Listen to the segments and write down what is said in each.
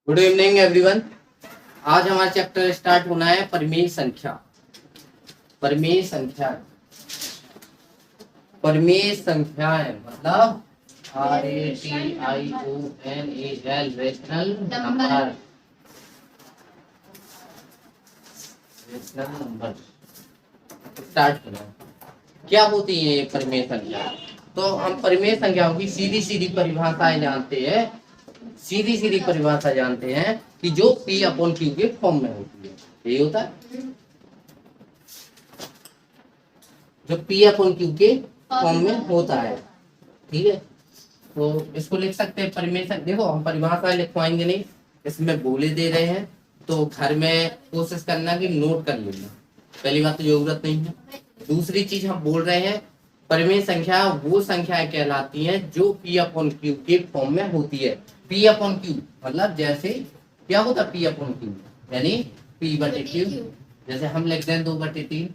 Good evening everyone. आज हमारा chapter start होना है परिमेय संख्या। परिमेय संख्या, परिमेय संख्याएं मतलब RATIONAL rational number. Rational number start होना है। क्या होती है ये परिमेय संख्या? तो हम परिमेय संख्याओं की सीधी सीधी परिभाषाएं जानते हैं। सीधी सीधी परिभाषा जानते हैं कि जो P अपॉन Q के फॉर्म में होती है। यही होता है जो P अपॉन Q के फॉर्म में होता है। ठीक है, तो इसको लिख सकते हैं परिमेय संख्या। देखो हम परिभाषा लिखवाएंगे नहीं, इसमें बोले दे रहे हैं तो घर में कोशिश करना कि नोट कर लेना। पहली बात तो जरूरत नहीं है। दूसरी चीज हम बोल रहे हैं परिमेय संख्या वो संख्याएं कहलाती हैं जो P अपॉन Q के फॉर्म में होती है। P अपॉन Q मतलब जैसे क्या होता है P अपॉन Q यानी P बटे Q। जैसे हम लिखते हैं 2/3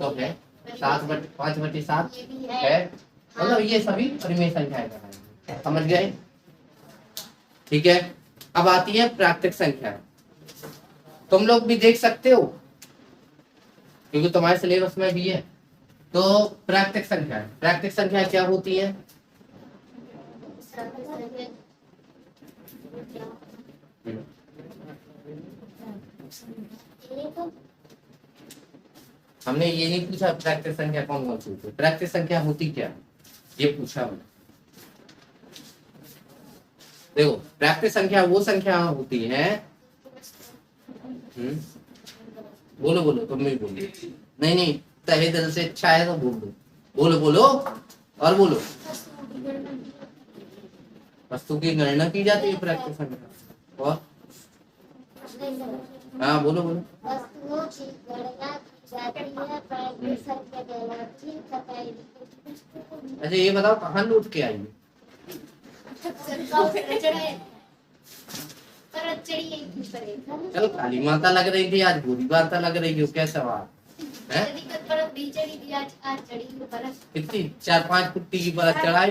तो है 5/7 है, मतलब ये सभी परिमेय संख्याएं कहलाएंगी। समझ गए? ठीक है, अब आती है प्राकृतिक संख्या। तुम लोग भी देख सकते हो क्योंकि तुम्हारे सिलेबस में भी है। तो प्राकृतिक संख्या, प्राकृतिक संख्या क्या होती है? हमने ये नहीं पूछा प्राकृतिक संख्या कौन कौन सी होती है। प्राकृतिक संख्या होती क्या, ये पूछा हमने। देखो प्राकृतिक संख्या वो संख्या होती है। बोलो बोलो, तुम भी बोलो। नहीं नहीं, तहे दिल से इच्छा है तो बोलो, बोलो बोलो और बोलो। वस्तु की गणना की जाती है प्राकृतिक संख्या। और हाँ बोलो बोलो। अच्छा ये बताओ कहाँ लूट के आई? चलो काली माता लग रही थी, आज बुरी माता लग रही हो, क्या सवाल है? कितनी 4-5 पुट्टी की परत चढ़ाई,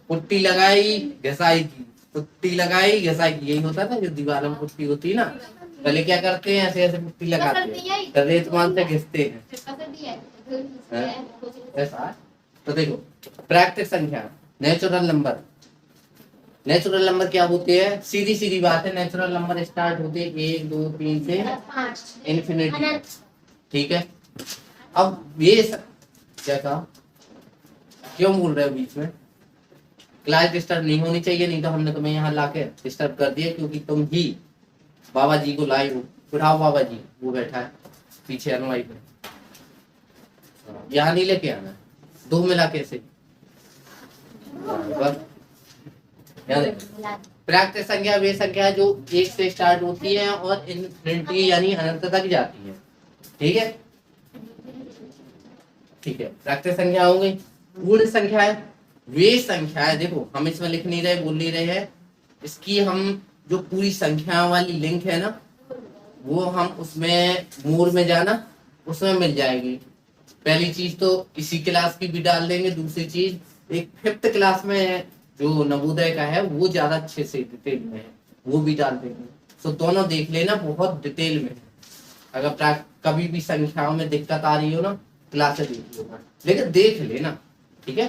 पुट्टी लगाई घसाई की, पुट्टी लगाई घसाई की। यही होता था जो दीवार में पुट्टी होती है ना, पहले क्या करते हैं ऐसे ऐसे पुट्टी लगाते हैं, तो रेत मान से घिसते हैं। ऐसा तो देखो प्राकृतिक संख्या नेचुरल नंबर। नेचुरल नंबर क्या होते हैं? सीधी सीधी बात है, नेचुरल नंबर स्टार्ट होते हैं 1 2 3 से इन्फिनिटी। ठीक है, अब ये क्या कहा, क्यों बोल रहे हो बीच में? क्लास डिस्टर्ब नहीं होनी चाहिए, नहीं तो हमने तुम्हें यहाँ लाके डिस्टर्ब कर दिया क्योंकि तुम ही बाबा जी को लाई हो। उठाओ बाबा जी, वो बैठा है पीछे अनुवाई पे, यहाँ नहीं लेके आना, दो मिला कैसे। प्राकृतिक संख्या वे संख्या जो 1 से स्टार्ट होती है और इन्फिनिटी यानी अनंत तक जाती है। ठीक है, ठीक है, प्राकृतिक संख्या हो गई। पूर्ण संख्या है वे संख्या है, देखो हम इसमें लिख नहीं रहे, बोल नहीं रहे हैं, इसकी हम जो पूरी संख्या वाली लिंक है ना वो हम उसमें मोर में जाना, उसमें मिल जाएगी। पहली चीज तो इसी क्लास की भी डाल देंगे, दूसरी चीज एक 5th क्लास में जो नवोदय का है वो ज्यादा अच्छे से डिटेल में है, वो भी डाल देंगे। तो दोनों देख लेना, बहुत डिटेल में है। अगर कभी भी संख्याओं में दिक्कत आ रही हो ना, क्लास देख लेना, लेकिन देख लेना। ठीक है,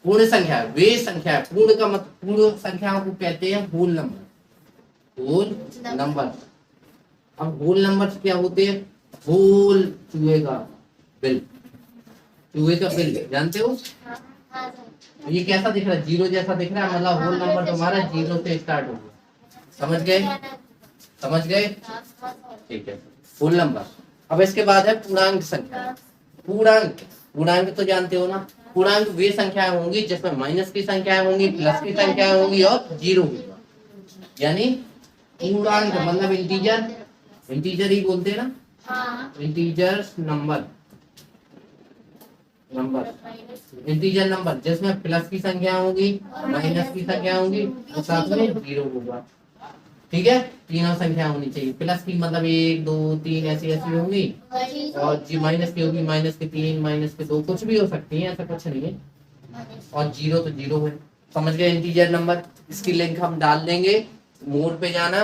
पूर्ण संख्या वे संख्या, पूर्ण का मतलब पूर्ण संख्याओं को कहते हैं होल नंबर। होल नंबर, अब होल नंबर क्या होते हैं? होल चूहे का बिल, चूहे का बिल जानते हो? ये कैसा दिख रहा है? 0 जैसा दिख रहा है, मतलब होल नंबर तुम्हारा 0 से स्टार्ट हो गया। समझ गए? समझ गए? ठीक है, होल नंबर। अब इसके बाद है पूर्णांक संख्या। पूर्णांक, पूर्णांक तो जानते हो ना, पूर्णांक वे संख्याएं होंगी जिसमें माइनस की संख्याएं होंगी, प्लस की संख्याएं होंगी और 0 होगा। यानी पूर्णांक मतलब इंटीजर, इंटीजर ही बोलते हैं ना, integer number, number integer number जिसमें प्लस की संख्या होगी, माइनस की संख्या होगी और साथ में 0 होगा। ठीक है, तीनों संख्या होनी चाहिए। प्लस की मतलब 1 2 3 ऐसी ऐसी होंगी, और जी माइनस की होगी माइनस के 3 माइनस के 2, कुछ भी हो सकती है, ऐसा कुछ नहीं है। और 0 तो 0 है। समझ गए? इंटीजर नंबर इसकी लिंक हम डाल देंगे। मोर पे जाना,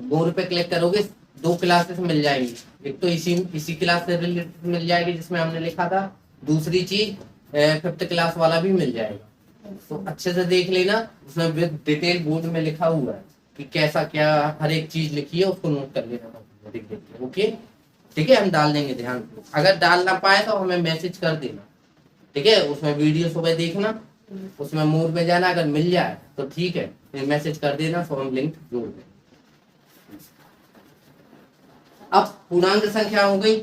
मोर पे क्लिक करोगे, 2 क्लासेस मिल जाएंगी। एक तो इसी क्लास से रिलेटेड मिल जाएगी जिसमें हमने लिखा था, दूसरी चीज 5th क्लास वाला भी मिल जाएगा। तो अच्छे से देख लेना, उसमें विद डिटेल बोर्ड में लिखा हुआ है कि कैसा क्या हर एक चीज लिखी है, उसको नोट कर लेना देख देख के। ओके ठीक है, हम डाल देंगे, ध्यान दो। अगर डाल ना पाए तो हमें मैसेज कर देना, ठीक है। उसमें वीडियो सुबह देखना, उसमें मोड में जाना, अगर मिल जाए तो ठीक है, फिर मैसेज कर देना, तो हम लिंक जोड़ देंगे। अब पूर्णांक संख्या हो गई,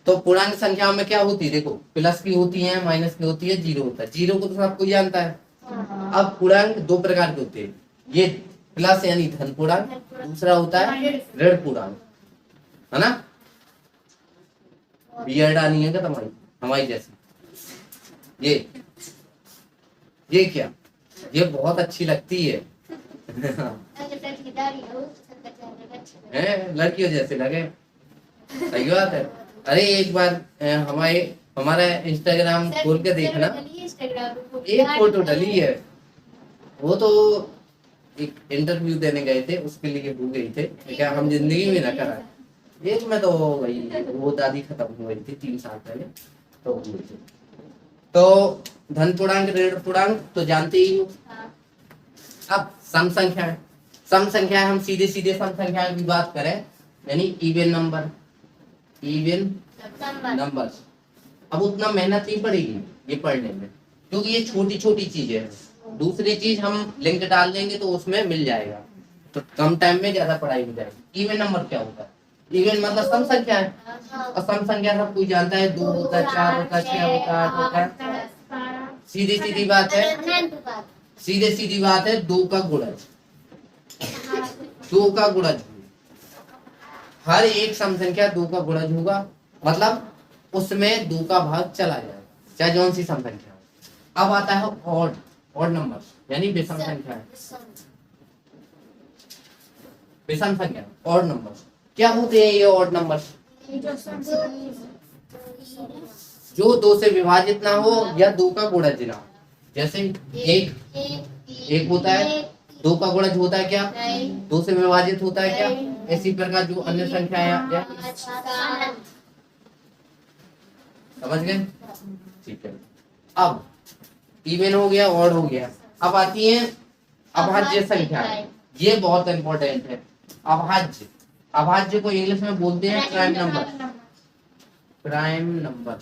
तो पूर्णांक संख्या में क्या होती है, देखो प्लस की होती है, माइनस की होती है, जीरो होता है। जीरो को तो सबको जानता है। अब पूर्णांक 2 प्रकार के होते हैं, ये प्लस यानी धन पूर्णांक, दूसरा होता है ऋण पूर्णांक, है ना। बियर्ड आनी है क्या तुम्हारी, हमारी जैसी। ये क्या, ये बहुत अच्छी लगती है लड़कियों जैसे लगे, सही बात है। अरे एक बार हमारा इंस्टाग्राम खोल के देखना, एक फोटो डली है, वो तो एक इंटरव्यू देने गए थे, उसके लिए हो गई थे, क्या हम जिंदगी में ना करा। एक में तो वही वो दादी खत्म हो गई थी 3 साल पहले, तो हुई थी। तो धन पूर्णांक ऋण पूर्णांक तो जानते ही हो। अब सम संख्या है, सम संख्या हम सीधे सीधे सम संख्या की बात करें, यानी इवन नंबर, इवन नंबर्स। अब उतना मेहनत नहीं पड़ेगी ये पढ़ने में, क्योंकि ये छोटी छोटी चीजें हैं। दूसरी चीज हम लिंक डाल देंगे तो उसमें मिल जाएगा, तो कम टाइम में ज्यादा पढ़ाई हो जाएगी। इवन नंबर क्या होता है, इवन मतलब सम संख्या है, और सम संख्या सब कोई जानता है, 2 होता है, 4 होता है, 6 होता है, 8 होता है। सीधी सीधी बात है, सीधे सीधी बात है, 2 का गुणज, 2 का गुणज, हर एक सम संख्या 2 का गुणज होगा, मतलब उसमें 2 का भाग चला जाएगा, चाहे जौन सी सम संख्या हो। अब आता है ऑड, ऑड नंबर यानी विषम संख्या है, विषम संख्या ऑड नंबर। क्या होते हैं ये ऑड नंबर, जो 2 से विभाजित ना हो या 2 का गुणज ना हो। जैसे एक होता है, 2 का गुणज होता है क्या, 2 से विभाजित होता है क्या। इसी प्रकार जो अन्य संख्या है, समझ गए, ठीक है। अब इवन हो गया, ऑड हो गया, अब आती है अभाज्य संख्या। ये बहुत इंपॉर्टेंट है, अभाज्य। अभाज्य को इंग्लिश में बोलते हैं prime number, prime number.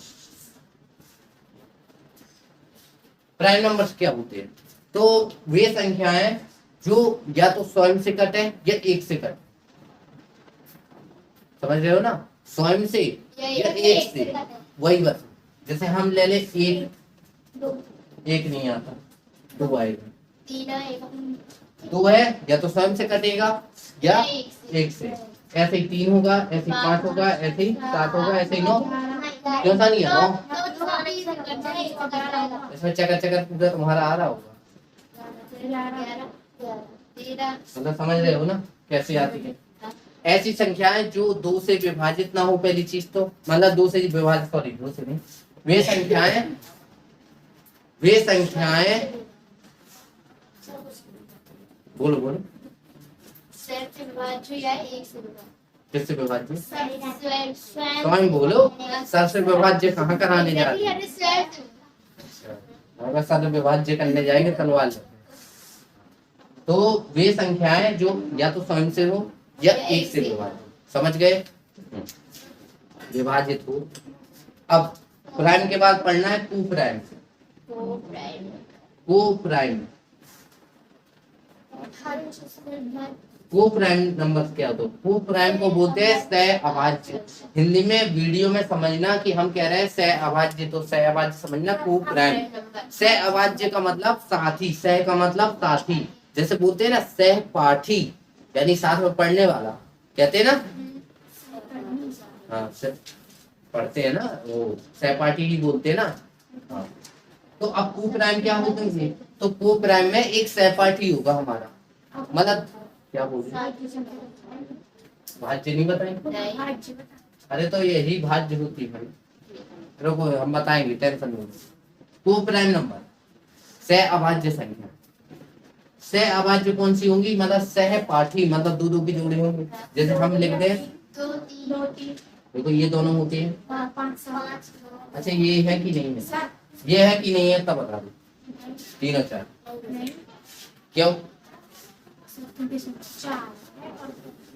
Prime numbers क्या होते हैं, तो वे संख्याएं जो या तो स्वयं से कटे या एक से कटे, समझ रहे हो ना, स्वयं से या एक से, वही बस। जैसे हम ले ले एक नहीं आता, 2 आएगा, 2 है, या तो स्वयं से कटेगा या एक से। ऐसे ही 3 होगा, ऐसे ही 5 होगा, ऐसे ही 7 होगा, ऐसे ही 9, क्यों सा नहीं है 9। इसमें चकर चकर पूरा तुम्हारा आ रहा होगा, मतलब समझ रहे हो ना कैसे आती है। ऐसी संख्याएं जो 2 से विभाजित ना हो, पहली चीज तो मतलब 2 से विभाजित, सॉरी 2 से नहीं, वे संख्याएं बोलो बोलो, किससे विभाज्य, स्वयं बोलो। सर से विभाज्य कहाँ कराने जा रहे हैं, अगर सर विभाज्य करने जाएंगे तलवार। तो वे संख्याएं जो या तो स्वयं से हो या एक से विभाजित, समझ गए, विभाजित हो। अब प्राइम के बाद पढ़ना है को प्राइम, को प्राइम। को प्राइम नंबर क्या होता है, को प्राइम को बोलते हैं सह अभाज्य। हिंदी में वीडियो में समझना कि हम कह रहे हैं सह अभाज्य, तो सह अभाज्य समझना को प्राइम। सह अभाज्य का मतलब साथी, सह का मतलब साथी, जैसे बोलते हैं ना सहपाठी, यानी साथ में पढ़ने वाला, कहते हैं ना, हाँ पढ़ते हैं ना, वो सहपाठी ही बोलते हैं ना, हाँ। तो अब को प्राइम क्या होता है, तो को प्राइम में एक सहपाठी होगा हमारा, मतलब क्या बोल रहे, भाज्य नहीं बताएंगे, अरे तो यही भाज्य होती है, रुको हम बताएंगे, टेंशन नहीं। को प्राइम नंबर सह अभाज्य संख्या, सह अभाज्य कौन सी होंगी, मतलब सहपाठी, मतलब दो दो की जोड़ी होंगी। जैसे हम लिख दें, देखो ये दोनों होती है। अच्छा ये है कि नहीं है, ये है कि नहीं है तब बता दो। 3 और 4 क्यों,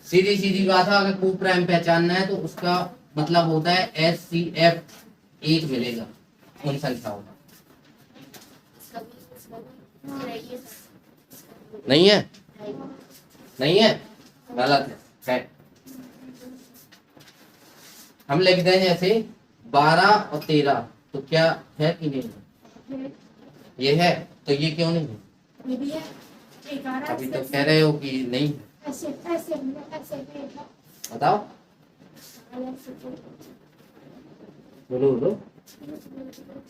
सीधी सीधी बात है, अगर को प्राइम पहचानना है तो उसका मतलब होता है HCF 1 मिलेगा उन संख्याओं का। नहीं है, नहीं है, गलत है। हम लिख दें जैसे 12 और 13, तो क्या है कि नहीं है, ये है, तो ये क्यों नहीं है, ये भी है। अभी तो कह रहे हो कि नहीं है, ऐसे बताओ, बोलो बोलो।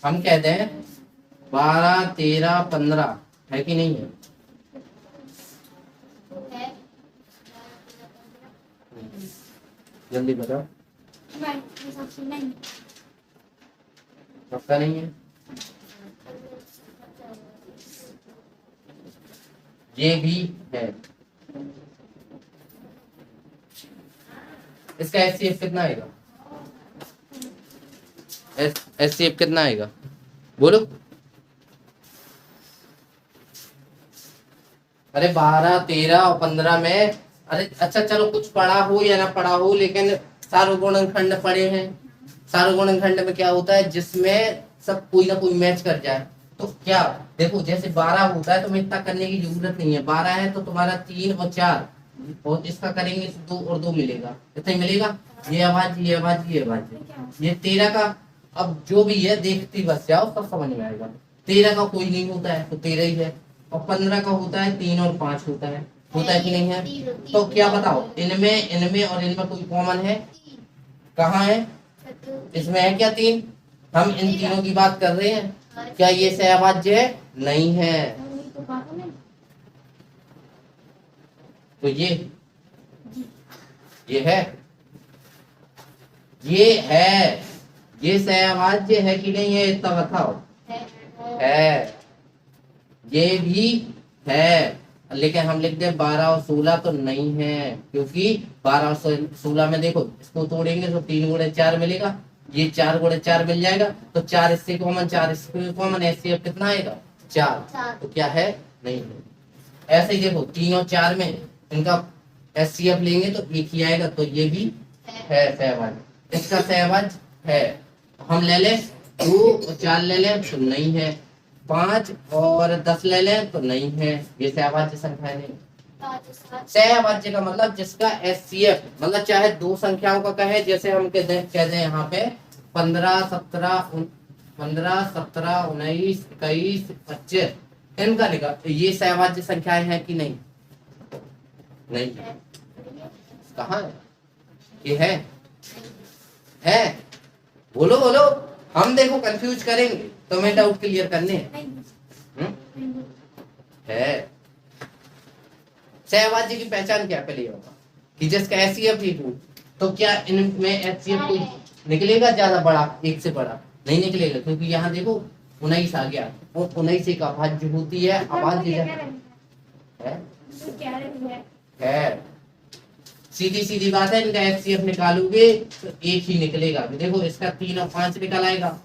हम कहते हैं 12 13 15 है कि नहीं है, जल्दी बताओ, नहीं, पक्का नहीं है, ये भी है। इसका HCF कितना आएगा, HCF कितना आएगा, बोलो। अरे 12 13 और 15 में, अरे अच्छा चलो कुछ पढ़ा हो या ना पढ़ा हो, लेकिन सार्वगुणनखंड पढ़े हैं। सार्वगुणनखंड में क्या होता है, जिसमें सब कोई ना कोई मैच कर जाए, तो क्या देखो जैसे 12 होता है तो मैं इतना करने की जरूरत नहीं है, 12 है तो तुम्हारा 3 और 4, और इसका करेंगे तो 2 और 2 मिलेगा, इतना ही मिलेगा। ये अभाज्य, ये अभाज्य, ये अभाज्य। ये 13 का अब जो भी है देखती बस जाओ, सब समझ में आएगा। 13 का कोई नहीं होता है तो 13 ही है, और 15 का होता है 3 और 5 होता है कि नहीं है। तो क्या बताओ, इनमें इनमें और इनमें कोई कॉमन है, कहाँ है, इसमें है क्या 3, हम इन तीनों की बात कर रहे हैं, क्या ये सहअभाज्य है, नहीं है, तो ये है, ये सहअभाज्य है कि नहीं है, इतना बताओ। है, ये भी है, लेकिन हम लिख दे 12 और 16 तो नहीं है, क्योंकि 12 और 16 में देखो इसको तोड़ेंगे तो 3 गुणे 4 मिलेगा, ये 4 गुणे 4 मिल जाएगा, तो 4 इससे कॉमन, 4 इससे कॉमन, HCF कितना आएगा 4, तो क्या है, नहीं है। ऐसे ही देखो 3 और 4 में इनका HCF लेंगे तो एक ही आएगा, तो ये भी है सहअभाज्य, इसका सहअभाज्य है। हम ले लें 2 और 4 ले लें तो नहीं है, 5 और 10 ले लें तो नहीं है, ये सहअभाज्य संख्या नहीं। सहअभाज्य का मतलब जिसका HCF, मतलब चाहे दो संख्याओं का कहे, जैसे हम कह दें यहाँ पे 15 17 19 21 25, इनका निकाल, ये सहअभाज्य संख्याएं हैं कि नहीं, नहीं है। कहाँ है, ये है, बोलो बोलो, हम देखो कंफ्यूज करेंगे तो मैं डाउट क्लियर करने हैं। है, सहअभाज्य की पहचान क्या पहले होगा, कि जिसका HCF ही हो, तो क्या इनमें HCF कोई निकलेगा ज्यादा बड़ा, एक से बड़ा नहीं निकलेगा, क्योंकि यहाँ देखो 19 आ गया, वो 19 एक अभाज्य होती है, अभाज्य है, सीधी सीधी बात है, इनका HCF निकालोगे तो एक ही निकलेगा। देखो इसका 3 और 5 निकल आएगा,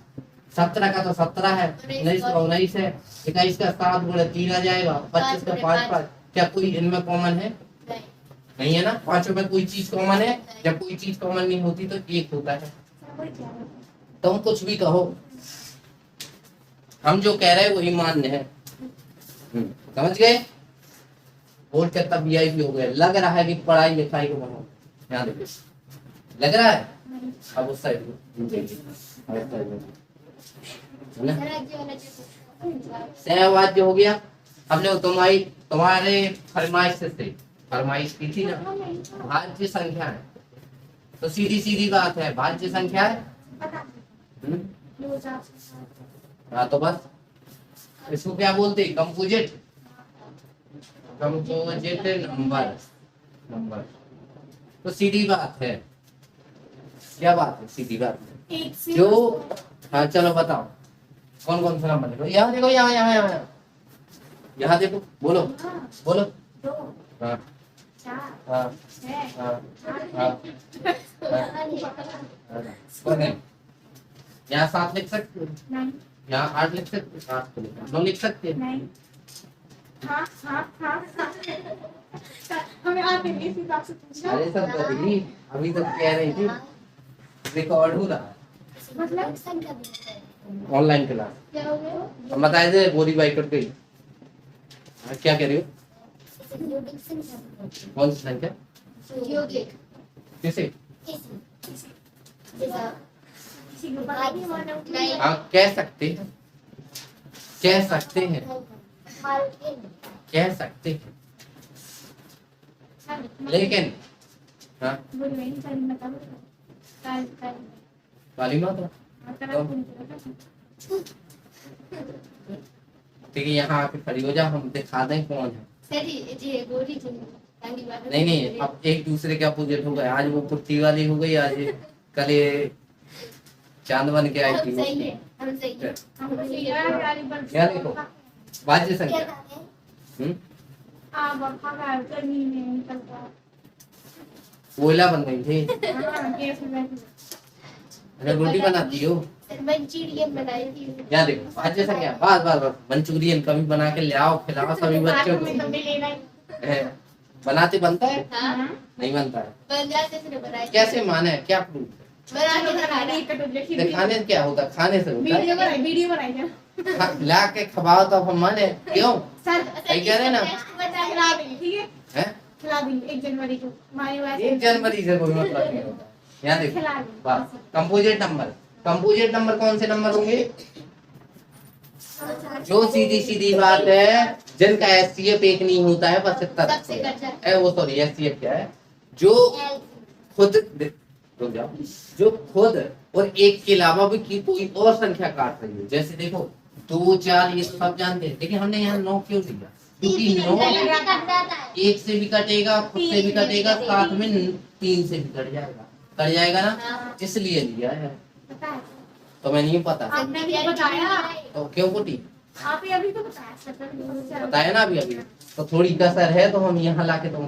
17 का तो 17 है, 19 का 19 है, 21 का 7 गुणे 3 आ जाएगा, 25 का 5, क्या कोई इनमें कॉमन है, नहीं है ना, पांचों में कोई चीज कॉमन है, जब कोई चीज कॉमन नहीं होती तो एक होता है। तुम कुछ भी कहो, हम जो कह रहे हैं वही मान्य है, समझ गए। बोर्ड कितना VIP हो गया, लग रहा है कि पढ़ाई लिखाई को बनो, यहाँ देखो लग रहा है, अब उस साइड सहअभाज्य हो गया। हमने तुम्हारे फरमाइश से फरमाइश की थी ना, भाज्य संख्या है, तो सीधी सीधी बात है, भाज्य संख्या है। हाँ तो बस इसको क्या बोलते, कंपोजिट नंबर, तो सीधी बात है, क्या बात है, सीधी बात है जो, हाँ चलो बताओ कौन कौन सा नंबर देखो, यहाँ देखो, यहाँ यहाँ यहाँ यहाँ देखो, बोलो बोलो। दो हाँ चार हाँ छः हाँ हाँ। कौन है? यहाँ 7 लिख सकते हो, नहीं यहाँ 8 लिख सकते हो, 8 को लिखा, 9 लिख सकते हो। नहीं हाँ हाँ हाँ हमें आते नहीं इस हिसाब से पूछना अरे सब करेगी, अभी तो कह रही थी रिकॉर्ड हो रहा मतलब ऑनलाइन क्लास। क्या हो गया हम बताए थे गोरी बाई कट गई। हाँ, क्या कह रही हो? कौन सी संख्या? यौगिक किसे? किसी को पता नहीं हाँ कह सकते हैं, कह सकते हैं, कह सकते हैं, लेकिन हाँ बोल रही कल मतलब कल कल काली माता ठीक है, यहाँ आके खड़ी हो जाओ, हम दिखा दें कौन है। नहीं नहीं, अब एक दूसरे के अपोजिट हो गए, आज वो कुर्ती वाली हो गई, आज कल ये चांद बन के आई थी। क्या देखो वाज्य संख्या। गर्मी में निकलता कोयला बन गई थी। अरे रोटी बनाती हो? मंचूरियन बनाई थी यहाँ देखो वाज्य संख्या, बस बस बस, मंचूरियन कभी बना के ले आओ, खिलाओ सभी बच्चों को। बनाते बनता है? हाँ नहीं बनता है। बन जाते थे बनाई कैसे माने, क्या प्रूफ? बना के दिखाने दिखाने से क्या होता, खाने से होता है। वीडियो बनाई क्या ला के खवाओ तो हम माने, क्यों? सर सही कह रहे हैं ना? खिला देंगे ठीक है हैं? खिला देंगे 1 जनवरी को हमारे वैसे 1 जनवरी से कोई मतलब नहीं होता। यहाँ देखो खिला देंगे बस, कंपोजिट नंबर, कंपोजिट नंबर कौन से नंबर होंगे? जो सीधी सीधी बात है, जिनका एचसीएफ 1 नहीं होता है, 75। वो सॉरी, एचसीएफ क्या है? जो खुद रुक जाओ, जो खुद और 1 के अलावा भी की कोई और संख्या काट रही है। जैसे देखो 2 4 ये तो सब जानते हैं, लेकिन हमने यहाँ 9 क्यों दिया? क्योंकि 9 1 से भी कटेगा, खुद से भी कटेगा, साथ में 3 से भी कट जाएगा ना, इसलिए लिया है। पता है तो मैं नहीं पता आपने भी बताया तो क्यों कुटी? आप ही अभी तो बताया सर बताया ना अभी, तो थोड़ी कसर है तो हम यहाँ लाके तुम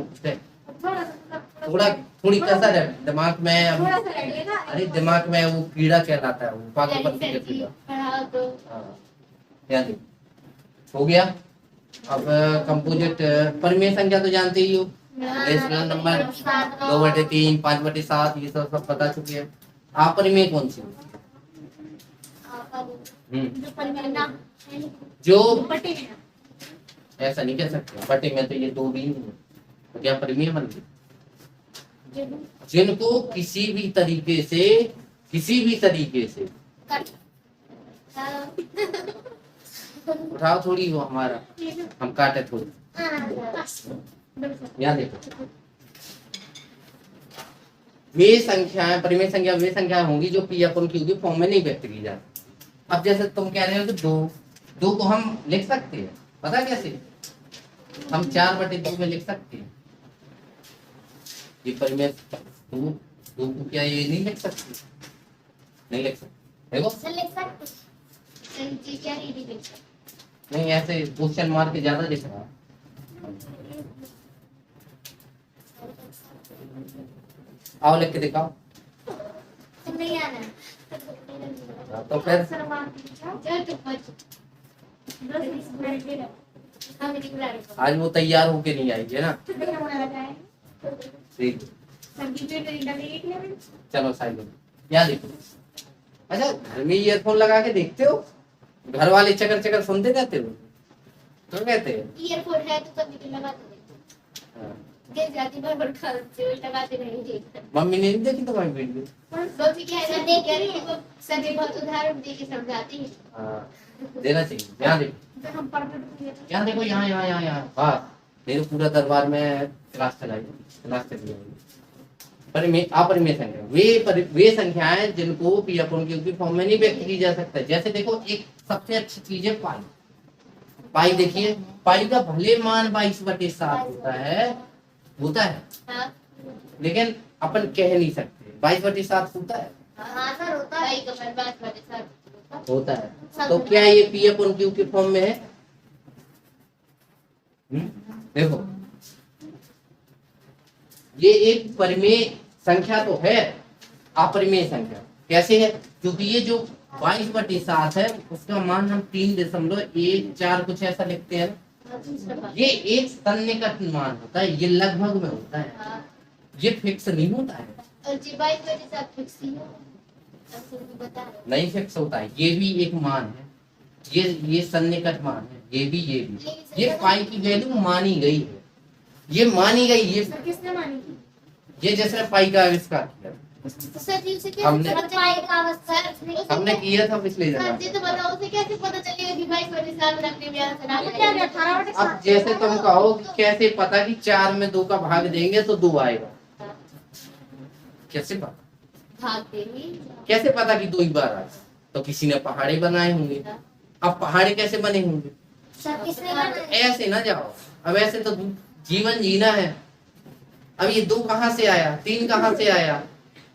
थोड़ी कसर है दिमाग में अभी। थोड़ा सा लगेगा अरे दिमाग में वो कीड़ा कहलाता है, वो पागलपंती का कीड़ा। हाँ, यहाँ देखो हो गया। अब कंपोजिट परिमेय संख्या तो जानते ही हो, रेशनल नंबर 2/3 5/7 ये सब बता चुके हैं। अपरिमेय कौन सी? जो परिमेय ना जो पट्टी में ऐसा नहीं कह सकते, पट्टी में तो ये 2 भी नहीं है, तो क्या परिमेय बन गई? जिनको किसी भी तरीके से उठाओ थोड़ी, वो हमारा हम काटे थोड़ी। यहाँ देखो वे संख्याएं, परिमेय संख्या वे संख्याएं होंगी जो पी अपन क्यू के फॉर्म में नहीं व्यक्त की जाती। अब जैसे तुम कह रहे हो कि 2 को हम लिख सकते हैं, पता कैसे? हम 4/2 में लिख सकते हैं। ये परिमेय 2 को क्या ये नहीं लिख सकते? नहीं लिख सकते, देखो नहीं ऐसे क्वेश्चन मार के ज्यादा लिख रहा है। आओ लिख के दिखाओ। नहीं आना तो फिर आज वो तैयार होके नहीं आई है ना, ठीक चलो साइड। यहाँ देखो, अच्छा घर में ईयरफोन लगा के देखते हो? घर वाले चकर चकर सुनते रहते हो तो कहते हैं ईयरफोन है तो कभी लगाते गिर जाती बार से लगाते रहेंगे। मम्मी ने नहीं देखी तुम्हारी वीडियो? मम्मी कह रही है वो सभी बहुत उदाहरण दे के समझाती है। हाँ देना चाहिए। यहाँ देखो, हम यहाँ देखो, यहाँ हाँ नहीं तो पूरा दरबार में क्लास चली परिमेय अपरिमेय संख्या वे संख्याएं जिनको पी अपन क्यू की फॉर्म में नहीं व्यक्त की जा सकता। जैसे देखो एक सबसे अच्छी चीज है पाई। पाई देखिए, पाई का भले मान 22/7 होता है हाँ। लेकिन अपन कह नहीं सकते 22/7 होता है। हाँ सर होता है होता है तो क्या ये पी अपन क्यू के फॉर्म में है? देखो ये एक परिमेय संख्या तो है, अपरिमेय संख्या कैसे है, क्योंकि ये जो 22/7 है उसका मान हम 3.14 कुछ ऐसा लिखते हैं ना। ये एक सन्निकट मान होता है, ये लगभग में होता है, हाँ, ये फिक्स नहीं होता है, और जी 22/7 फिक्स ही हो, ऐसे भी बता रहे हो। नहीं फिक्स होता है। ये भी एक मान है, ये सन्निकट मान है, ये भी ये पाई की वैल्यू मानी गई है, ये मानी गई, ये सर किसने मानी थी? ये जिसने पाई का आविष्कार किया तो सर जी उसे कैसे हमने- पता चलेगा? सर हमने किया था पिछले सर जमाने जी में। तो बताओ उसे कैसे पता चलेगा कि 22/7 रखने में आंसर आ गया? 18/7 अब जैसे तुम कहो कि कैसे पता कि 4 में 2 का भाग देंगे तो 2 आएगा, कैसे पता, भाग देंगे। कैसे पता कि 2 ही बार आएगा? तो किसी ने पहाड़े बनाए होंगे, अब पहाड़े कैसे बने होंगे? सर किसने बनाया? ऐसे ना जाओ, अब ऐसे तो जीवन जीना है। अब ये 2 कहाँ से आया, 3 कहाँ से आया?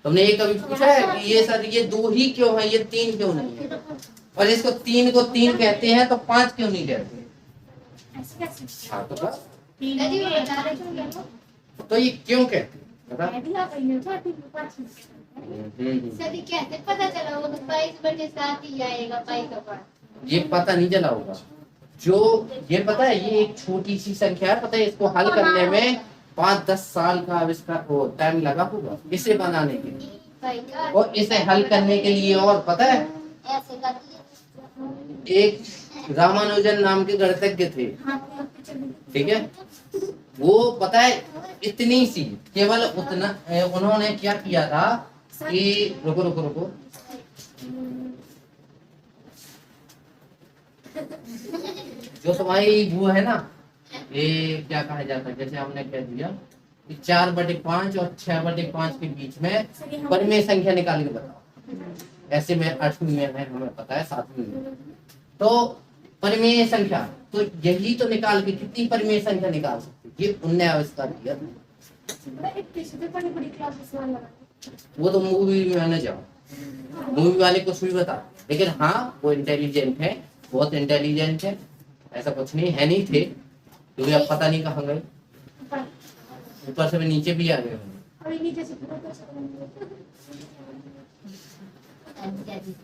तुमने ये कभी पूछा है कि ये सर ये 2 ही क्यों है, ये 3 क्यों नहीं है? और इसको 3 को 3 कहते हैं तो 5 क्यों नहीं कहते? हाँ तो बस, दादी वो बता रहे थे क्या? तो ये क्यों कहते हैं बता? सर ये कैसे पता चला होगा कि 22/7 ही आएगा पाई का पार्ट? ये पता नहीं चला होगा, जो ये पता है ये एक छोटी सी संख्या है, पता है इसको हल करने में 5-10 साल का आविष्कार वो टाइम लगा होगा इसे बनाने के लिए, पाई का और इसे हल करने के लिए और पता है ऐसे करती है। एक रामानुजन नाम के गणितज्ञ थे, ठीक है, वो पता है इतनी सी केवल उतना उन्होंने क्या किया था कि रुको रुको रुको जो तुम्हारी वो है ना, ये क्या कहा जाता है, जैसे हमने कह दिया कि 4/5 और 6/5 के बीच में परिमेय संख्या निकाल के बताओ। ऐसे में 8वीं में है, हमें पता है 7वीं में, तो परिमेय संख्या तो यही तो निकाल के कितनी परिमेय संख्या निकाल सकते, ये उनने आविष्कार किया। वो तो मूवी में ना जाओ, मूवी वाले कुछ भी बता, लेकिन हाँ वो इंटेलिजेंट है, बहुत इंटेलिजेंट है, ऐसा कुछ नहीं है, नहीं थे क्योंकि अब पता नहीं कहाँ गए, ऊपर से भी नीचे भी आ गए होंगे।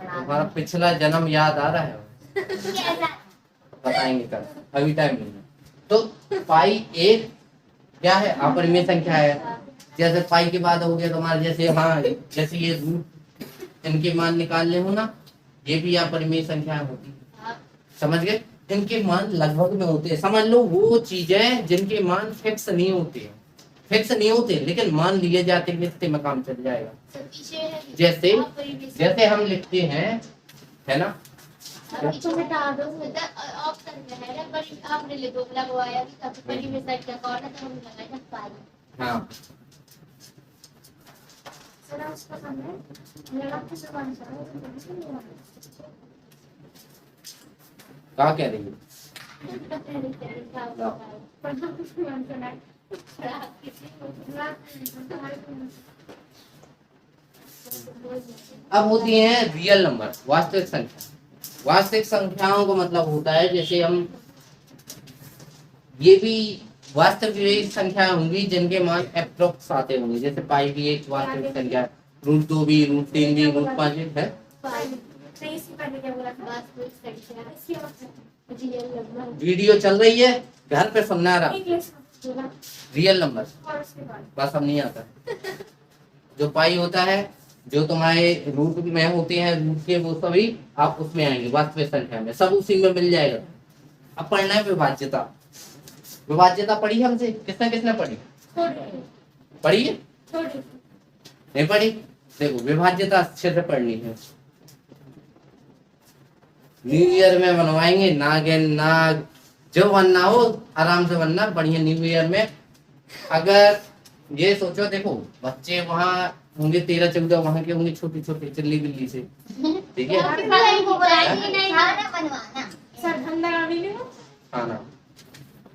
हमारा पिछला जन्म याद आ रहा है, बताएंगे कल, अभी टाइम नहीं है। तो पाई एक क्या है, अपरिमेय संख्या है। जैसे पाई के बाद हो गया तुम्हारा, जैसे हाँ जैसे ये रूट इनके मान निकालने हो ना, ये भी अपरिमेय संख्या होती है, समझ गए? इनके मान लगभग में होते हैं, समझ लो वो चीजें जिनके मान फिक्स नहीं होते, फिक्स नहीं होते लेकिन मान लिए जाते हैं, इससे में काम चल जाएगा। जैसे जैसे हम लिखते हैं है ना, ऑप्शन में है ना, पर आपने लगवाया कि सबसे पहली में सेट का कौन है, तो हमने लगाया पाई। हाँ क्या कह रही है? अब होती है रियल नंबर, वास्तविक संख्या। वास्तविक संख्याओं का मतलब होता है जैसे हम ये भी वास्तविक संख्या होंगी जिनके मान एप्रोक्स आते होंगे, जैसे पाई भी एक वास्तविक संख्या है, √2 भी, √3 भी, √5 भी है। वीडियो चल रही है, घर पे सुनना रहा। रियल नंबर बस हम नहीं आता, जो पाई होता है, जो तुम्हारे रूट में होते हैं, रूट के वो सभी आप उसमें आएंगे, वास्तविक संख्या में सब उसी में मिल जाएगा। अब पढ़ना है विभाज्यता। विभाज्यता पढ़ी है हमसे, किसने किसने पढ़ी? पढ़ी है? नहीं पढ़ी? देखो विभाज्यता अच्छे से पढ़नी है, न्यू ईयर में बनवाएंगे, नागिन नाग जो बनना हो आराम से बनना, बढ़िया न्यू ईयर में। अगर ये सोचो, देखो बच्चे वहाँ होंगे 13-14, वहाँ के होंगे छोटे छोटे चिल्ली बिल्ली से, ठीक है, खाना।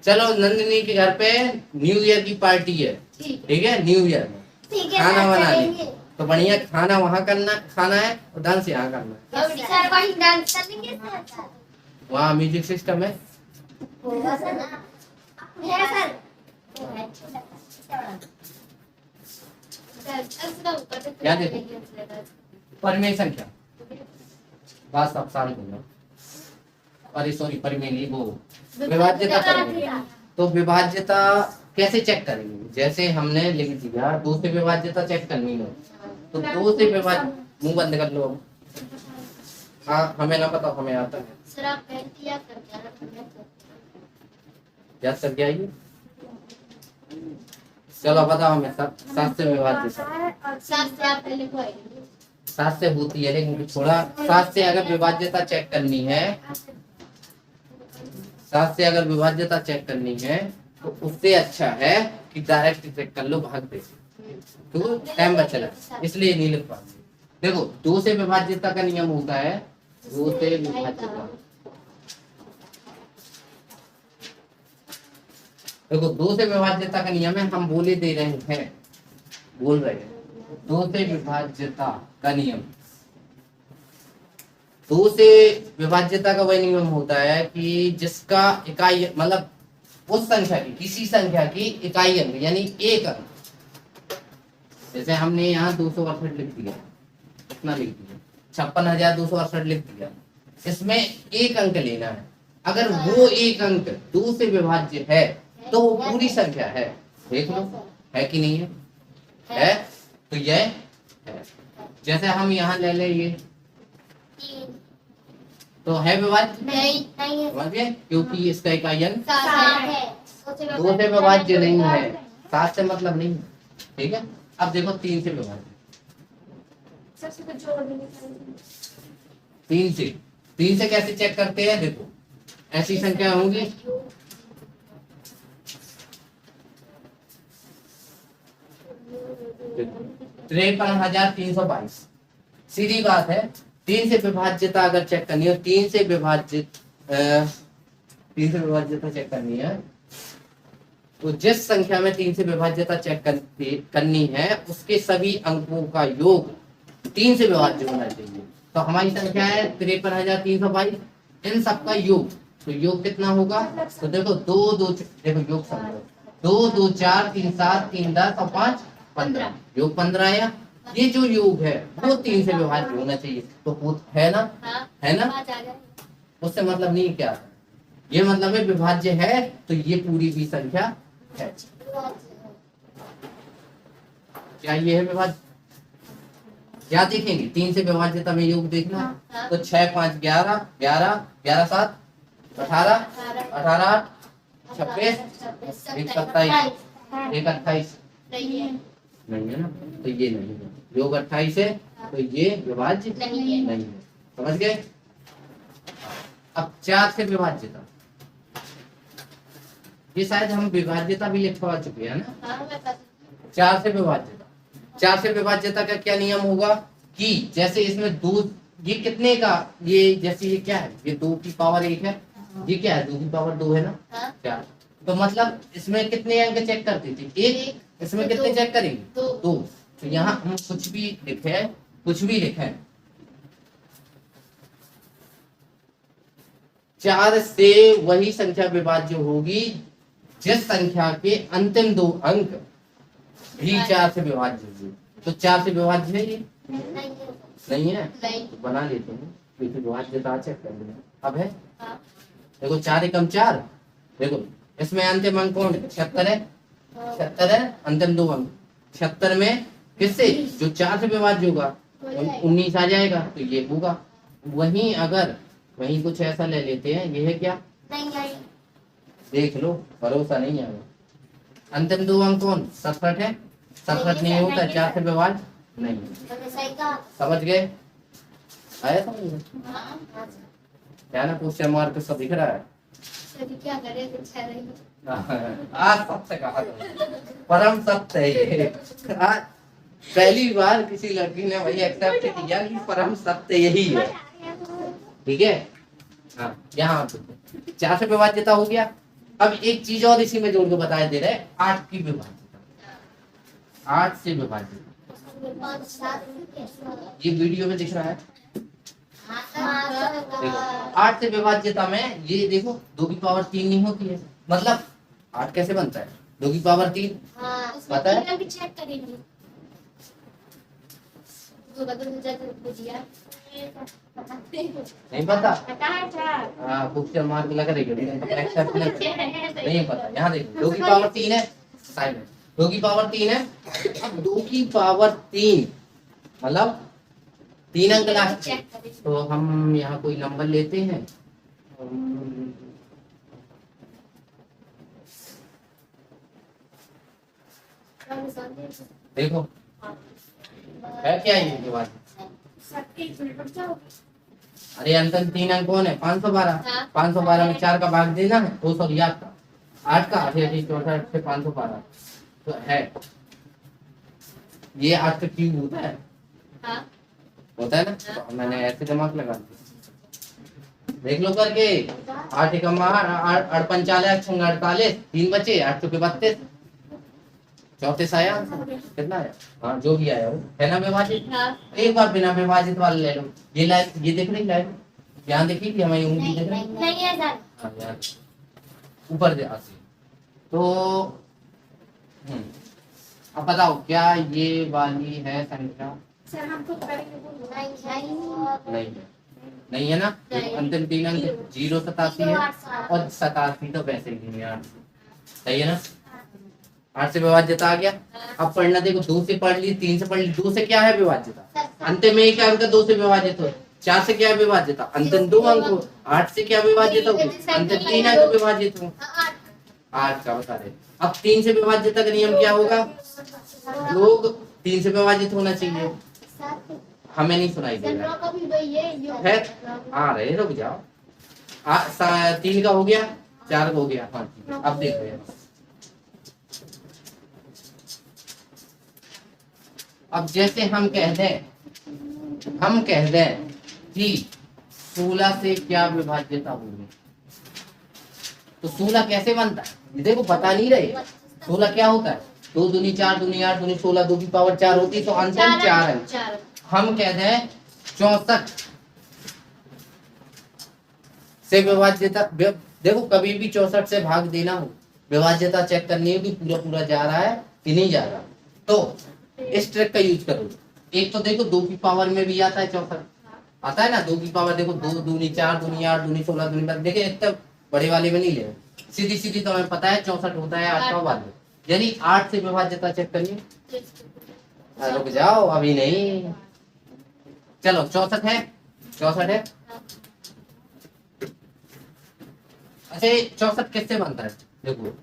चलो नंदिनी के घर पे न्यू ईयर की पार्टी है, ठीक है, न्यू ईयर में खाना बना लेंगे, तो बढ़िया खाना वहाँ करना, खाना है और डांस यहाँ करना है। वहाँ म्यूजिक सिस्टम है, क्या देखो परिमेय संख्या बात सब शांत हो जाओ। अरे सॉरी परिमेय नहीं वो विभाज्यता परिमेय। तो विभाज्यता कैसे चेक करेंगे? जैसे हमने लिख दिया 2 से विभाज्यता चेक करनी है तो 2 से विभाज्य मुंह बंद कर लो। हाँ हमें ना पता हमें आता है सर आप कहती याद करके आना याद कर के आइए। चलो बताओ हमें 7 से विभाज्यता 7 से आप पहले को आएंगे 7 से होती है लेकिन थोड़ा 7 से अगर विभाज्यता चेक करनी है 7 से अगर विभाज्यता चेक करनी है तो उससे अच्छा है कि डायरेक्ट चेक कर लो भाग दे तो टाइम बच चला इसलिए नहीं लिख पाते। देखो 2 से विभाज्यता का नियम होता है 2 से विभाज्यता। देखो 2 से विभाज्यता का नियम है हम बोले दे रहे हैं बोल रहे हैं 2 से विभाज्यता का नियम। 2 से विभाज्यता का वही नियम होता है कि जिसका इकाई मतलब उस संख्या की किसी संख्या की इकाई अंक यानी एक अंक। जैसे हमने यहाँ 268 लिख दिया कितना लिख दिया 56,268 लिख दिया इसमें एक अंक लेना है। अगर वो एक अंक 2 से विभाज्य है तो वो पूरी संख्या है। देख लो है कि नहीं है तो यह है। जैसे हम यहाँ ले ले ये तो है विभाज्य नहीं विभाज्य क्योंकि इसका इकाई अंक 7 है 2 से विभाज्य नहीं है 7 से मतलब नहीं है। ठीक है अब देखो 3 से विभाज्य 3 से कैसे चेक करते हैं? देखो ऐसी संख्या होंगी 53,322 सीधी बात है। 3 से विभाज्यता अगर चेक करनी है 3 से विभाज्यता चेक करनी है तो जिस संख्या में 3 से विभाज्यता चेक करनी है उसके सभी अंकों का योग 3 से विभाज्य होना चाहिए। तो हमारी संख्या है 53,322 इन सबका योग तो योग कितना होगा? तो देखो 2 देखो योग समझो 2 2 4 3 7 3 10 और 5 15 योग 15 है। ये जो योग है वो 3 से विभाज्य होना चाहिए तो है ना है ना। उससे मतलब नहीं क्या ये मतलब है विभाज्य है तो ये पूरी भी संख्या है। क्या ये है विभाज्य? क्या देखेंगे 3 से विभाज्यता में योग देखना तो 6 5 11 11 11 7 18 18 8 26 1 27 1 28 नहीं है ना तो ये नहीं है। योग 28 है तो ये विभाज्य नहीं है। समझ गए? अब 4 से विभाज्यता ये शायद हम विभाज्यता भी लिखवा चुके हैं ना। 4 से विभाज्यता का क्या नियम होगा कि जैसे इसमें 2 ये कितने का ये जैसे ये क्या है ये 2 की पावर 1 है ये क्या है 2 की पावर 2 है ना 4 तो मतलब इसमें कितने अंक चेक करते थे 1 इसमें कितने चेक करेंगे 2 तो यहाँ हम कुछ भी लिखे 4 से वही संख्या विभाज्य होगी जिस संख्या के अंतिम 2 अंक भी 4 से विभाज्य होगी। तो 4 से विभाज्य है ये नहीं है तो बना लेते हैं क्योंकि विभाज्यता चेक कर लेंगे। अब है देखो 4 एकम 4 देखो इसमें अंतिम अंक कौन है 76 है 76 है अंतिम 2 अंक 76 में किससे जो 4 से विभाज्य होगा 19 आ जाएगा तो ये होगा। वहीं अगर वहीं कुछ ऐसा ले लेते हैं ये है क्या देख लो भरोसा नहीं है अंतिम 2 अंक कौन 67 है 67 नहीं होता 4 से विभाज्य नहीं। समझ गए? आया समझ क्या ना क्वेश्चन मार्क सब दिख रहा है क्या करे अच्छा नहीं आज सबसे कहा परम सत्य है ये। आज पहली बार किसी लड़की ने वही एक्सेप्ट किया कि परम सत्य यही है। ठीक है हाँ यहाँ 4 से विभाज्यता हो गया। अब एक चीज और इसी में जोड़ के बताया दे रहे 8 की विभाज्यता 8 से विभाज्यता ये वीडियो में दिख रहा है देखो 8 से विभाज्यता में ये देखो 2 की पावर 3 नहीं होती है मतलब 8 कैसे बनता है? 2 की पावर 3। हाँ पता है? उसमें भी चेक करेंगे तो बदल जाए बुझिया नहीं पता? पता है क्या हाँ, क्वेश्चन मार्क लग रही है, एक्सेप्ट नहीं पता। यहाँ देखो 2 की पावर 3 है, साइड 2 की पावर 3 है। अब 2 की पावर 3 मतलब 3 अंक लास्ट में। चेक करेंगे तो हम यहाँ कोई नंबर लेते हैं। देखो है क्या ये विभाज्य? अरे अंतन 3 अंक कौन है? 512। हाँ। 512 में 4 का भाग देना है, 200 याद का 8 का 88 64 से 512 तो है ये 8 का क्यूब होता है। हाँ होता है ना? तो मैंने ऐसे दिमाग लगा दिया। देख लो करके 8 एकम 8 8 45 6 48 3 बचे 8 चौके 32 34 आया आंसर। कितना आया? हाँ जो भी आया वो है ना विभाजित। हाँ एक बार बिना विभाजित वाला ले लो। ये लाइन ये दिख रही लाइन यहाँ देखी थी हमें उंगली दिख रही? नहीं है सर हाँ यार ऊपर से आती तो अब बताओ क्या ये वाली है संख्या? सर हमको नहीं नहीं है। नहीं है ना? नहीं। अंतिम 3 अंक 0 87 है और 87 तो वैसे ही नहीं यार। सही है ना? 8 से विभाज्यता आ गया। अब पढ़ना देखो 2 से पढ़ ली 3 से पढ़ ली 2 से क्या है विभाज्यता? अंतिम में एक अंक 2 से विभाजित हो। 4 से क्या है विभाज्यता? अंतिम 2 अंक हो। 8 से क्या विभाजित होगी? अंतिम 3 अंक विभाजित हो। 8 का बता रहे। अब 3 से विभाज्यता का नियम क्या होगा? योग 3 से विभाजित होना चाहिए। हमें नहीं सुनाई दे रहा है। आ रहे रुक जाओ। 3 का हो गया 4 का हो गया। हाँ ठीक है। अब देखो यहाँ अब जैसे हम कह दें कि 16 से क्या विभाज्यता होगी तो 16 कैसे बनता है? देखो बता नहीं रहे 16 क्या होता है? 2 दूनी 4 दूनी 8 दूनी 16 2 की पावर 4 होती है तो अंतिम 4 है। हम कह दें 64 से विभाज्यता देखो कभी भी 64 से भाग देना हो विभाज्यता चेक करनी है कि पूरा पूरा जा रहा है कि नहीं जा रहा तो इस ट्रिक का यूज करो। एक तो देखो 2 की पावर में भी आता है 64 आता है ना 2 की पावर देखो 2 दूनी 4 दूनी 8 दूनी 16 दूनी 12 देखिए इतने बड़े वाले में नहीं ले सीधी सीधी तो हमें पता है 64 होता है 8 का वाले यानी 8 से विभाज्यता चेक करिए। रुक जाओ अभी नहीं चलो 64 है 64 है। अच्छा 64 किससे बनता है? देखो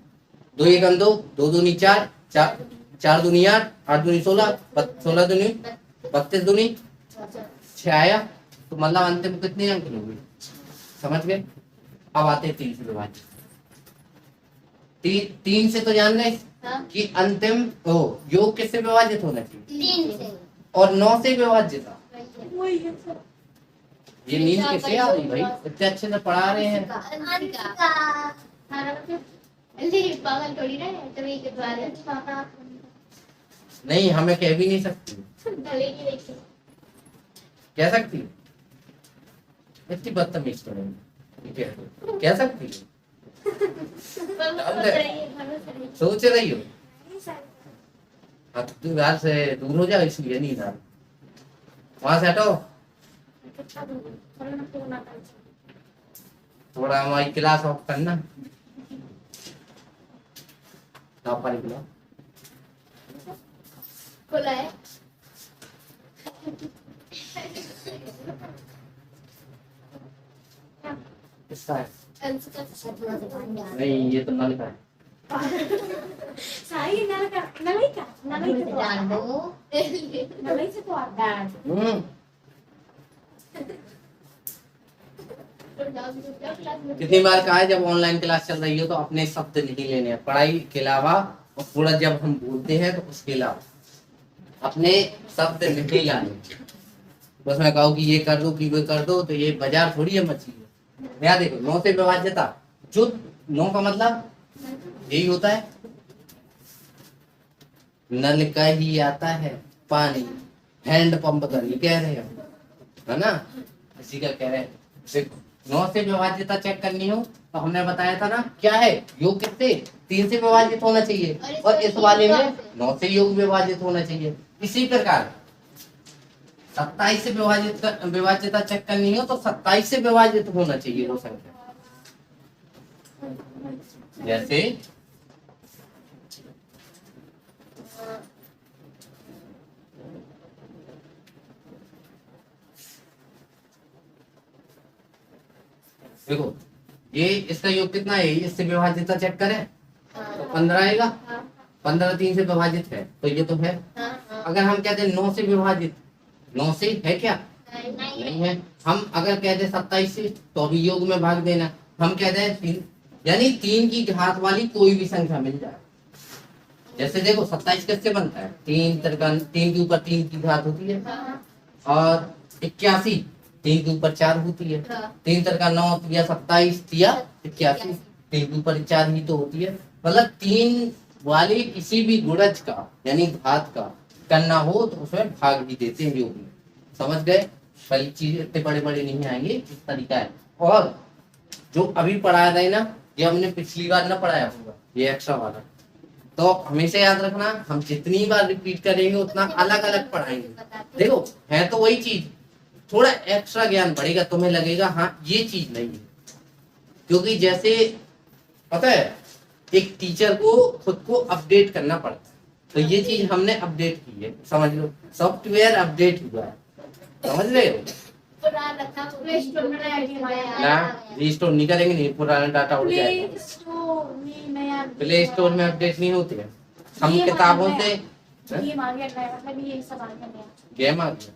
2 एकम 2 2 दूनी 4 4 दूनी 8 8 दूनी 16 16 दूनी 32 दूनी 6 आया तो मतलब अंतिम कितने अंक लोगे? समझ गए? अब आते हैं 3 से विभाजित। 3 से तो जान रहे कि अंतिम योग किससे विभाजित होना चाहिए? 3 से और 9 से विभाज्यता। ये नींद किससे आ रही भाई? इतने अच्छे से पढ़ा रहे हैं। पागल थोड़ी ना है तो ये द्वारा नहीं हमें कह भी नहीं सकती। कह सकती इतनी बदतमीज तो नहीं कह सकती सोच रही हो अब तू घर से दूर हो जा इसलिए नहीं था वहां से हटो थोड़ा हमारी क्लास ऑफ करना पानी पिलाओ खुला है किसका है? नहीं नहीं ये तो नल का है। Saya nalai ka sa kwarta. कितनी बार कहा है जब ऑनलाइन क्लास चल रही हो तो अपने शब्द नहीं लेने हैं पढ़ाई के अलावा और पूरा जब हम बोलते हैं तो उसके अलावा अपने शब्द नहीं लाने। बस मैं कहूँ कि ये कर दो कि वो कर दो तो ये बाजार थोड़ी है मछली है। यहाँ देखो 9 से विभाज्यता जो 9 का मतलब यही होता है नल का ही आता है पानी हैंड पंप का ये कह रहे हैं है ना इसी का कह रहे हैं 9 से विभाज्यता चेक करनी हो तो हमने बताया था ना क्या है, योग किससे 3 से विभाजित होना चाहिए, और इस वाले में 9 से योग विभाजित होना चाहिए। इसी प्रकार 27 से विभाज्यता चेक करनी हो तो 27 से विभाजित होना चाहिए वो संख्या। जैसे देखो ये इसका योग कितना है, इससे विभाजित चेक करें तो 15 आएगा। 15 3 से विभाजित है तो ये तो है। अगर हम कहते हैं 9 से विभाजित, 9 से है क्या, नहीं है। हम अगर कहते हैं 27 से तो अभी योग में भाग देना। हम कहते हैं 3, यानी 3 की घात वाली कोई भी संख्या मिल जाए। जैसे देखो 27 कैसे बनता है, 3 के ऊपर 3 की घात होती है, और 81 3 के ऊपर 4 होती है। 3 तिरका 9 या 27 या 81, 3 के ऊपर 4 ही तो होती है। मतलब 3 वाले किसी भी गुणज का यानी घात का करना हो तो उसमें भाग भी देते हैं योग में। समझ गए, पहली चीज इतने बड़े बड़े नहीं आएंगे, इस तरीका है। और जो अभी पढ़ाया था ना, ये हमने पिछली बार ना पढ़ाया होगा, ये एक्स्ट्रा वाला, तो हमेशा याद रखना हम जितनी बार रिपीट करेंगे उतना अलग अलग पढ़ाएंगे। देखो है तो वही चीज, थोड़ा एक्स्ट्रा ज्ञान बढ़ेगा, तुम्हें लगेगा हाँ ये चीज नहीं है। क्योंकि जैसे पता है एक टीचर को खुद को अपडेट करना पड़ता है, तो ये चीज हमने अपडेट की है, समझ लो सॉफ्टवेयर अपडेट हुआ है, समझ रहे हो प्ले स्टोर में नया गेम आया ना। रिस्टोर नहीं करेंगे, नहीं पुराना डाटा उड़ जाएगा। प्ले स्टोर में नया प्ले स्टोर में अपडेट नहीं होते हैं, हम गेम आ किताबों गया। से गेम आ गया नया, मतलब ये सब आ गया नया। गेम आ गया,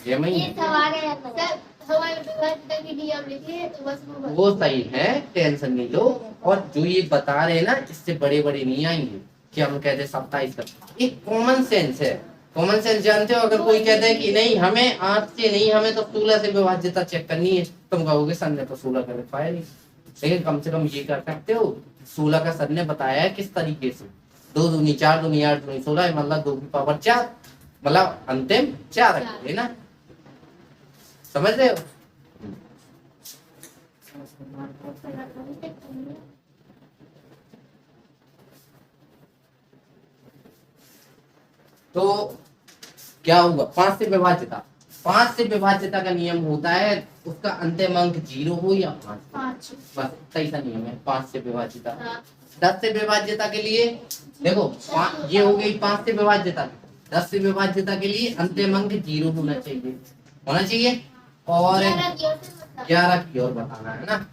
गेम ही ये है। सब आ गया सर, हमारे विभाज्यता की नियम लिखे तो बस वो सही है, टेंशन नहीं लो। और जो ये बता रहे हैं ना इससे बड़े बड़े नहीं आएंगे कि हम कहते हैं 27 का, एक कॉमन सेंस है। कॉमन सेंस जानते हो, अगर कोई कहता है कि नहीं हमें 8 से नहीं, हमें तो 16 से विभाज्यता चेक करनी है, तुम कहोगे सर ने तो 16 कर पाया नहीं। लेकिन कम से कम ये कर सकते हो 16 का सर ने बताया है किस तरीके से, 2 दूनी 4 दूनी 8 दूनी 16, मतलब 2 की पावर 4, मतलब अंतिम 4 है ना, समझ रहे हो। तो क्या होगा 5 से विभाज्यता, 5 से विभाज्यता का नियम होता है उसका अंतिम अंक 0 हो या 5, 5 बस सही सा नियम है 5 से विभाज्यता। 10 से विभाज्यता के लिए देखो ये हो गई 5 से विभाज्यता, 10 से विभाज्यता के लिए अंतिम अंक 0 होना चाहिए, होना चाहिए, और 11 की ओर बताना है ना।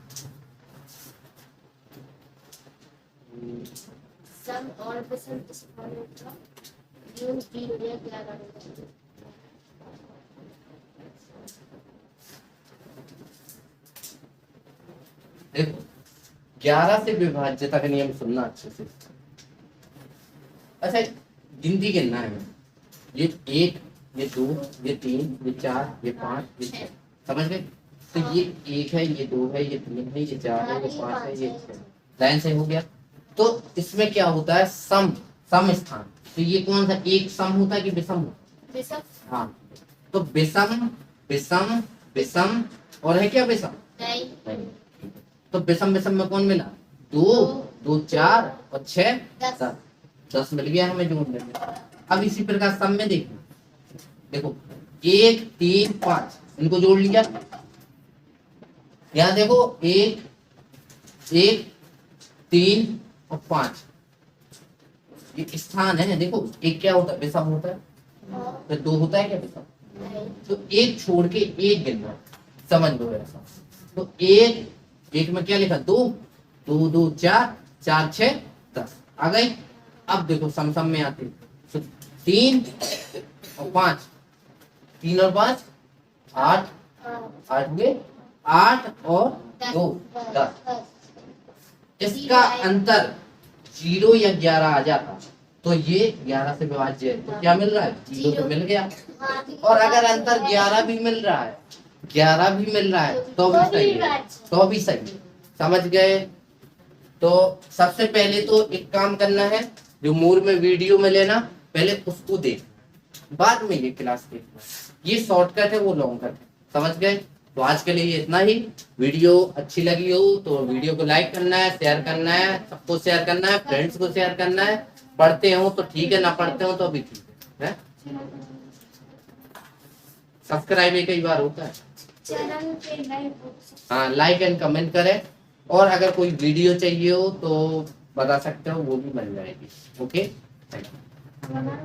सम और विषम इस फॉर्मूले का यूज की हुई है 11। देखो 11 से विभाज्यता का नियम सुनना अच्छे से। अच्छा गिनती गिनना है, ये 1 ये 2 ये 3 ये 4 ये 5 ये 6, समझ गए। तो ये 1 है ये 2 है ये 3 है ये 4 है ये 5 है ये 6, लाइन से हो गया। तो इसमें क्या होता है सम, सम स्थान, तो ये कौन सा एक सम होता है कि विषम होता विषम है? हाँ तो विषम विषम विषम और है क्या विषम नहीं, नहीं। तो विषम विषम में कौन मिला 2 2 4 और 6 10 मिल गया हमें जोड़ने में। अब इसी प्रकार सम में देखो 1 3 5 इनको जोड़ लिया, यहाँ देखो 1 1 3 और 5 ये स्थान है। देखो एक क्या होता है विषम होता है, तो 2 होता है क्या विषम, तो एक छोड़ के एक गिनना, समझ लो ऐसा। तो एक में क्या लिखा 2 2 2 4 4 6 10 आ गई। अब देखो सम सम में आते तो 3 और 5 3 और 5 8 8 हुए 8 और 2 10। इसका अंतर 0 या 11 आ जाता तो ये 11 से विभाज्य है, तो क्या मिल रहा है 0 तो मिल गया। और अगर अंतर 11 भी मिल रहा है 11 भी मिल रहा है तो भी सही है, तो भी सही है, समझ गए। तो सबसे पहले तो एक काम करना है, जो मूर में वीडियो में लेना पहले उसको देख, बाद में ये क्लास देखना। ये शॉर्टकट है वो लॉन्ग कट है, समझ गए। तो आज के लिए इतना ही। वीडियो अच्छी लगी हो तो वीडियो को लाइक करना है, शेयर करना है, सबको शेयर करना है, फ्रेंड्स को शेयर करना है। पढ़ते हो तो ठीक है, ना पढ़ते हो तो भी ठीक है। सब्सक्राइब एक ही बार होता है। चैनल पे नए हाँ, लाइक एंड कमेंट करें। और अगर कोई वीडियो चाहिए हो तो बता सकते हो, वो भी बन जाएगी। Okay, thank you. बना